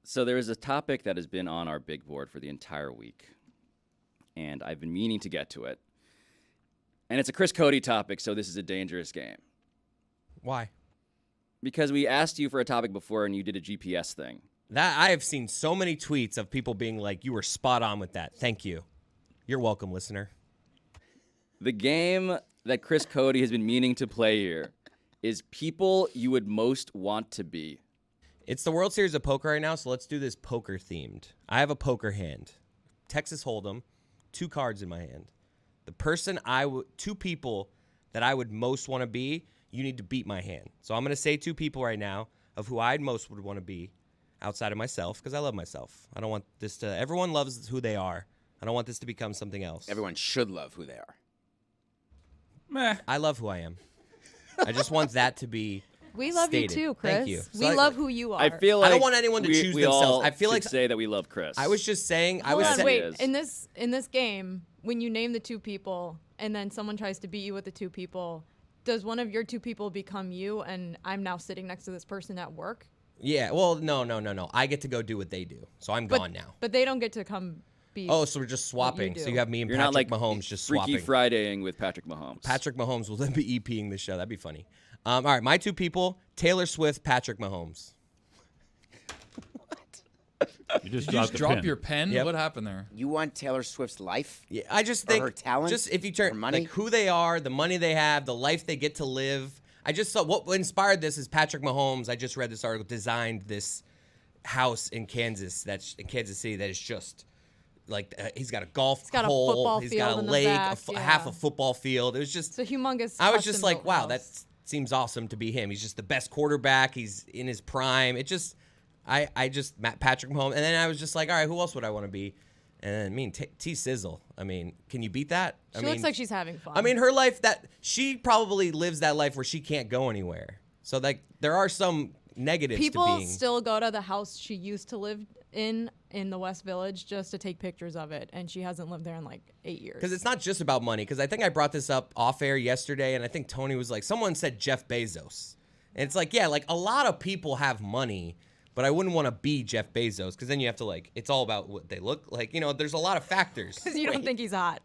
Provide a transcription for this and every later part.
So there is a topic that has been on our big board for the entire week, and I've been meaning to get to it. And it's a Chris Cody topic, so this is a dangerous game. Why? Because we asked you for a topic before, and you did a GPS thing. That I have seen so many tweets of people being like, you were spot on with that. Thank you. You're welcome, listener. The game that Chris Cody has been meaning to play here is people you would most want to be. It's the World Series of Poker right now, so let's do this poker themed. I have a poker hand. Texas Hold'em, 2 cards in my hand. The person two people that I would most want to be, you need to beat my hand. So I'm going to say 2 people right now of who I most would want to be outside of myself, because I love myself. I don't want this to, everyone loves who they are. I don't want this to become something else. Everyone should love who they are. Meh. I love who I am. I just want that to be We love stated. you too, Chris. Thank you. We love who you are. I feel like I don't want anyone to choose themselves. I feel like say that we love Chris. I was just saying. Hold on, wait. In this game, when you name the 2 people and then someone tries to beat you with the 2 people, does one of your 2 people become you? And I'm now sitting next to this person at work. Yeah. Well, no. I get to go do what they do, so I'm gone now. But they don't get to come. Oh, so we're just swapping. So you have me and You're Patrick not like Mahomes just swapping. Freaky Fridaying with Patrick Mahomes. Patrick Mahomes will then be EPing the show. That'd be funny. All right, my 2 people: Taylor Swift, Patrick Mahomes. You just drop your pen? Yep. What happened there? You want Taylor Swift's life? Yeah, I just or think her talent, just if you turn money, like who they are, the money they have, the life they get to live. I just saw what inspired this is Patrick Mahomes. I just read this article. Designed this house in Kansas. That's in Kansas City. That is just. Like he's got a golf hole, he's got a lake, half a football field. It was just it's a humongous. I was just like, wow, house. that seems awesome to be him. He's just the best quarterback. He's in his prime. It just, Patrick Mahomes, and then I was just like, all right, who else would I want to be? And I mean, T Sizzle. I mean, can you beat that? She looks like she's having fun. I mean, her life she probably lives that life where she can't go anywhere. So like, there are some negatives. People still go to the house she used to live in the West Village just to take pictures of it, and she hasn't lived there in like 8 years. Because it's not just about money. Because I think I brought this up off air yesterday, and I think Tony was like, someone said Jeff Bezos, and it's like, yeah, like a lot of people have money, but I wouldn't want to be Jeff Bezos because then you have to like, it's all about what they look like. You know, there's a lot of factors. Because you don't think he's hot.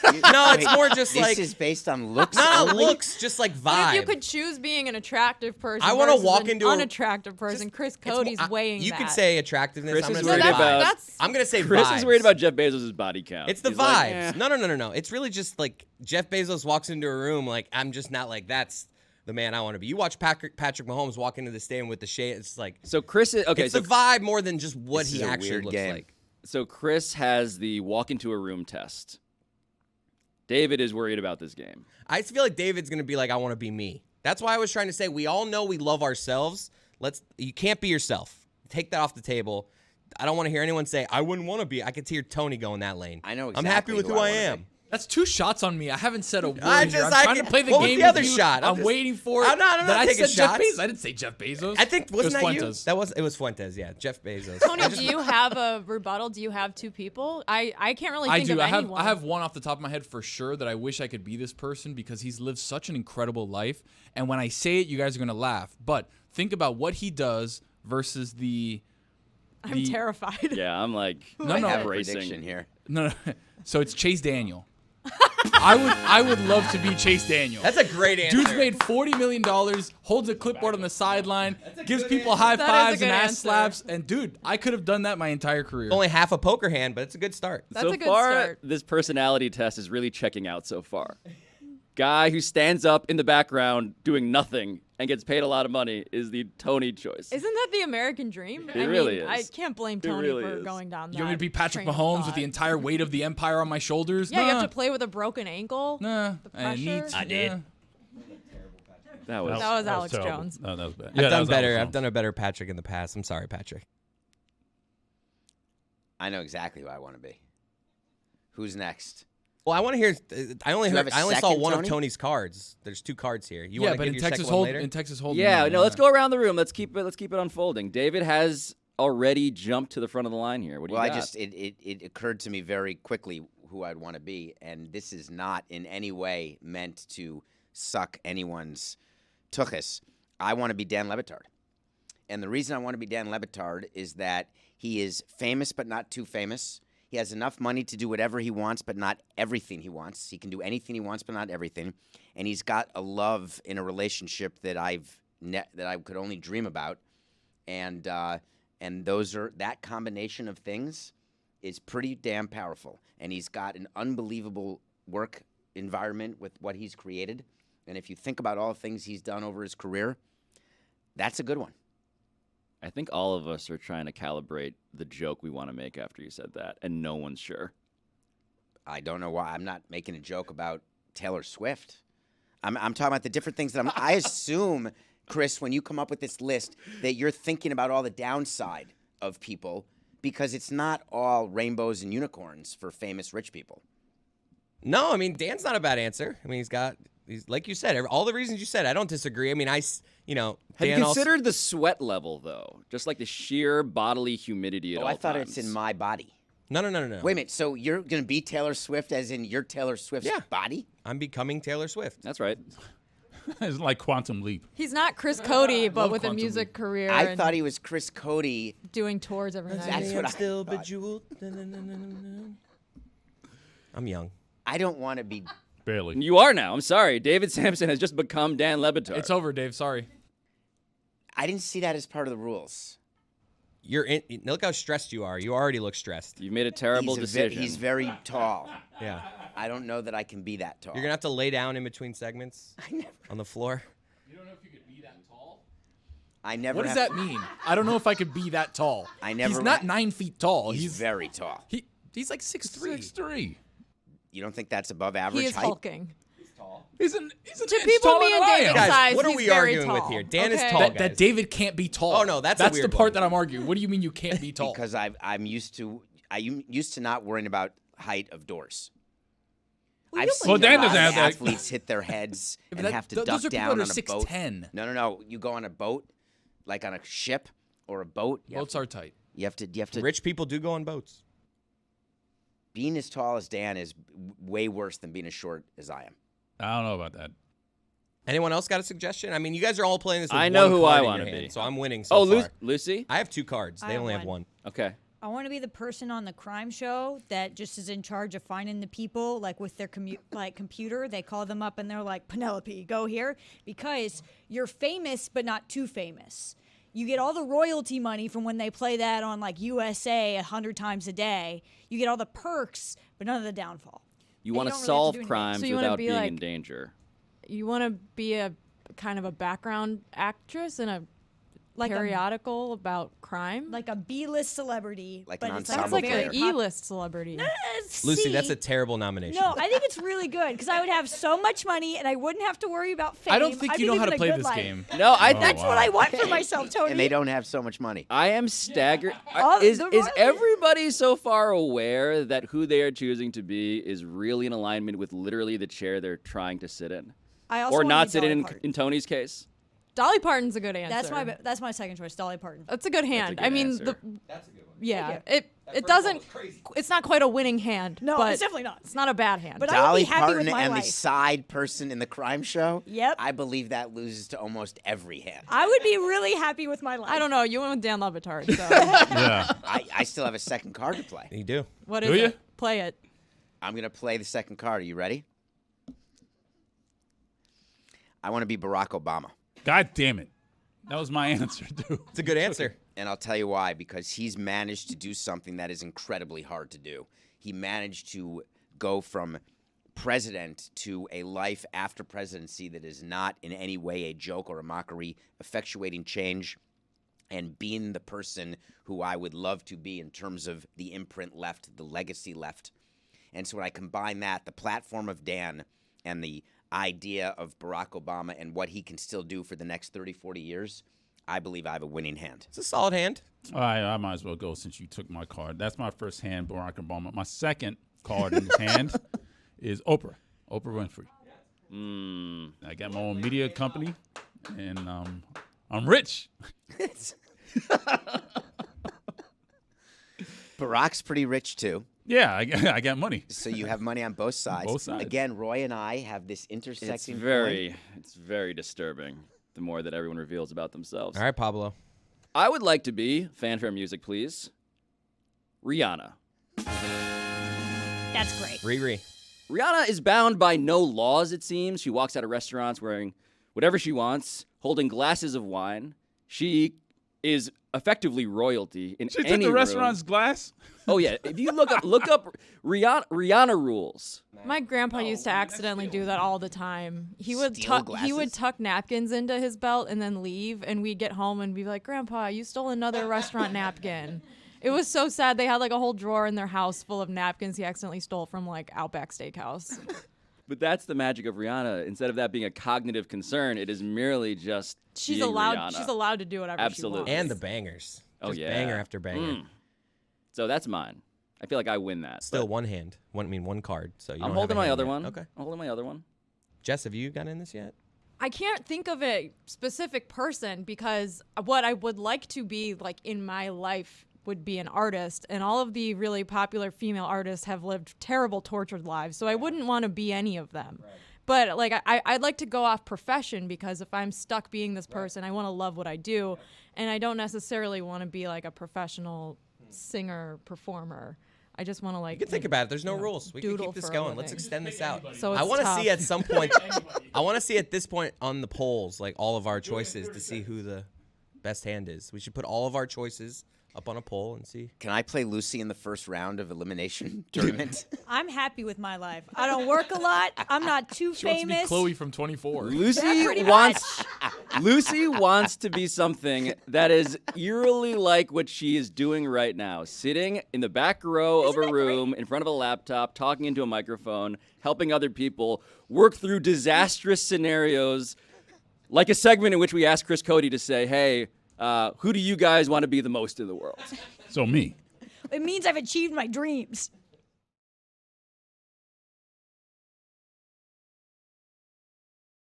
No, it's more just like this is based on looks. No, looks, just like vibe. But if you could choose being an attractive person, I want to walk an into unattractive person. Chris Cody's weighing you that. could say attractiveness. Chris I'm is gonna worried say about. I'm gonna say Chris vibes. is worried about Jeff Bezos' body count. It's the He's vibes. like, eh. No. It's really just like Jeff Bezos walks into a room like I'm just not like that's the man I want to be. You watch Patrick Mahomes walk into the stadium with the shade. It's like So Chris is okay. It's so the vibe more than just what This he is a actually weird looks game. like. So Chris has the walk into a room test. David is worried about this game. I feel like David's gonna be like, I want to be me. That's why I was trying to say we all know we love ourselves. You can't be yourself. Take that off the table. I don't want to hear anyone say I wouldn't want to be. I could hear Tony go in that lane. I know exactly I'm happy with who I wanna am. be. That's 2 shots on me. I haven't said a word I'm trying to play the what game was the other with you. shot? I'm waiting for it. I'm not that taking I said Jeff shots. Bezos. I didn't say Jeff Bezos. I think wasn't it was that Fuentes. you? It was Fuentes. Yeah, Jeff Bezos. Tony, do you have a rebuttal? Do you have 2 people? I can't really think of anyone. I have one off the top of my head for sure that I wish I could be this person because he's lived such an incredible life. And when I say it, you guys are going to laugh. But think about what he does versus the... I'm terrified. Yeah, I'm like, I have a racing prediction here. No. So it's Chase Daniel. I would love to be Chase Daniel. That's a great answer. Dude's made $40 million, holds a clipboard on the sideline, gives people high That is a fives good and ass answer. slaps. And dude, I could have done that my entire career. Only half a poker hand, but it's a good start. That's so a good far, start. this personality test is really checking out so far. Guy who stands up in the background doing nothing and gets paid a lot of money is the Tony choice. Isn't that the American dream? It really is. I can't blame Tony really for is. going down that. You want me to be Patrick train of Mahomes with thought. the entire weight of the empire on my shoulders? Yeah, nah. you have to play with a broken ankle. Nah. The pressure. I did. That was Alex terrible. Jones. No, that was bad. I've done better. I've done a better Patrick in the past. I'm sorry, Patrick. I know exactly who I want to be. Who's next? Well, I want to hear. I only Do you have a saw second, one Tony? of Tony's cards. There's 2 cards here. You Yeah, want but to in give your Texas second one Hold, later? in Texas Hold. Yeah, no, let's go around the room. Let's keep it on folding. David has already jumped to the front of the line here. What do you got? It occurred to me very quickly who I'd want to be, and this is not in any way meant to suck anyone's tuchus. I want to be Dan Le Batard. And the reason I want to be Dan Le Batard is that he is famous but not too famous. He has enough money to do whatever he wants, but not everything he wants. He can do anything he wants, but not everything. And he's got a love in a relationship that I could only dream about. And that combination of things is pretty damn powerful. And he's got an unbelievable work environment with what he's created. And if you think about all the things he's done over his career, that's a good one. I think all of us are trying to calibrate the joke we want to make after you said that, and no one's sure. I don't know why. I'm not making a joke about Taylor Swift. I'm talking about the different things that I assume, Chris, when you come up with this list, that you're thinking about all the downside of people, because it's not all rainbows and unicorns for famous rich people. No, I mean, Dan's not a bad answer. I mean, he's like you said, all the reasons you said, I don't disagree. I mean, Have Dan you considered the sweat level, though? Just like the sheer bodily humidity at all I thought times. it's in my body. No. Wait a minute. So you're going to be Taylor Swift as in your Taylor Swift's Yeah. body? I'm becoming Taylor Swift. That's right. It's like Quantum Leap. He's not Chris Cody, but love with a Quantum music Leap. career. I and thought he was Chris Cody. doing tours every night. That's what I still thought. bejeweled. I'm young. I don't want to be. Barely. You are now. I'm sorry. David Sampson has just become Dan Le Batard. It's over, Dave. Sorry. I didn't see that as part of the rules. Look how stressed you are. You already look stressed. You've made a terrible decision. He's very tall. Yeah. I don't know that I can be that tall. You're going to have to lay down in between segments on the floor. You don't know if you could be that tall? I never. What does have that mean? I don't know if I could be that tall. I never- He's not 9 feet tall. He's very tall. He's like 6'3". 6'3". You don't think that's above average He is height? hulking. He's an To people me and David Guys, size, what are he's we very arguing with tall. here? Dan is Okay? tall. that guys. David can't be tall. Oh, no, that's a the weird part one. that I'm arguing. What do you mean you can't be tall? Because I'm used to not worrying about height of doors. I've seen Well, Dan a lot doesn't of have that. athletes hit their heads but and that- have to those duck are people down that on are a boat. 6'10". No. You go on a boat, like on a ship or a boat. Boats are tight. You have to. Rich people do go on boats. Being as tall as Dan is way worse than being as short as I am. I don't know about that. Anyone else got a suggestion? I mean, you guys are all playing this with I know one who card I in wanna your hand, be. so I'm winning so far. Lucy? I have 2 cards. I They have only have one. one. Okay. I want to be the person on the crime show that just is in charge of finding the people, like with their computer. They call them up and they're like, Penelope, go here, because you're famous but not too famous. You get all the royalty money from when they play that on like USA 100 times a day. You get all the perks, but none of the downfall. You And want you to don't really have to solve do anything. crimes So you wanna without be being like- in danger. You want to be a kind of a background actress in a Like a- periodical about crime? Like a B-list celebrity. Like but an it's Sounds ensemble like player. an very E-list celebrity. Lucy, that's See? a terrible nomination. No, I think it's really good because I would have so much money and I wouldn't have to worry about fame. I don't think I'd you be know how to living a play good this life. game. No, I That's what I want for myself, Tony. And they don't have so much money. I am staggered. All Is the is royalty- everybody so far aware that who they are choosing to be is really in alignment with literally the chair they're trying to sit in? I also Or wanna not be sitting Dolly in, Parton. in Tony's case? Dolly Parton's a good answer. That's my second choice, Dolly Parton. That's a good hand. good I mean, answer. That's a good one. yeah, Thank it doesn't. It's not quite a winning hand. No, but it's definitely not. It's not a bad hand. But I would Dolly be happy with Parton my and life. the side person in the crime show. Yep. I believe that loses to almost every hand. I would be really happy with my life. I don't know. You went with Dan Le Batard, so Yeah. I still have a second card to play. You do. what Do is ya? it? Play it. I'm going to play the second card. Are you ready? I want to be Barack Obama. God damn it. That was my answer, too. It's a good answer. And I'll tell you why, because he's managed to do something that is incredibly hard to do. He managed to go from president to a life after presidency that is not in any way a joke or a mockery, effectuating change and being the person who I would love to be in terms of the imprint left, the legacy left. And so when I combine that, the platform of Dan and the idea of Barack Obama and what he can still do for the next 30, 40 years, I believe I have a winning hand. It's a solid hand. All right, I might as well go since you took my card. That's my first hand, Barack Obama. My second card in his hand is Oprah. Oprah Winfrey. I got my own media company, and I'm rich. Barack's pretty rich, too. Yeah, I got money. So you have money on both sides. Both sides. Again, Roy and I have this It's intersecting point. very disturbing. The more that everyone reveals about themselves. All right, Pablo. I would like to be, fanfare music please, Rihanna. That's great. Riri. Rihanna is bound by no laws, it seems. She walks out of restaurants wearing whatever she wants, holding glasses of wine. She is effectively royalty in She any took the room. restaurant's glass. Oh yeah, if you look up Rihanna rules. My grandpa used to accidentally do that all the time. He would Steal he would glasses? tuck napkins into his belt and then leave, and we'd get home and be like, "Grandpa, you stole another restaurant napkin." It was so sad. They had like a whole drawer in their house full of napkins he accidentally stole from like Outback Steakhouse. But that's the magic of Rihanna. Instead of that being a cognitive concern, it is merely just She's being allowed. Rihanna. She's allowed to do whatever Absolutely. she wants. And the bangers. Oh, Just yeah. banger after banger. So that's mine. I feel like I win that. Still but one hand. One card. So you I'm don't have holding a my hand other yet. one. Okay. I'm holding my other one. Jess, have you gotten in this yet? I can't think of a specific person because what I would like to be like in my life would be an artist, and all of the really popular female artists have lived terrible, tortured lives, so I wouldn't want to be any of them. Right. But like I'd like to go off profession, because if I'm stuck being this person, I want to love what I do, and I don't necessarily want to be like a professional singer, performer. I just want to like. You can think about it. There's no rules. We can doodle keep this for a going. Let's living. extend this out. So I it's want to tough. see at some point. I want to see at this point on the polls, like all of our choices, to see who the best hand is. We should put all of our choices up on a poll and see. Can I play Lucy in the first round of elimination tournament? I'm happy with my life. I don't work a lot. I'm not too She wants to be famous. Chloe from 24. Lucy wants to be something that is eerily like what she is doing right now, sitting in the back row of a room in front of a laptop, talking into a microphone, helping other people work through disastrous scenarios, like a segment in which we ask Chris Cody to say, hey, who do you guys want to be the most in the world? So me. It means I've achieved my dreams.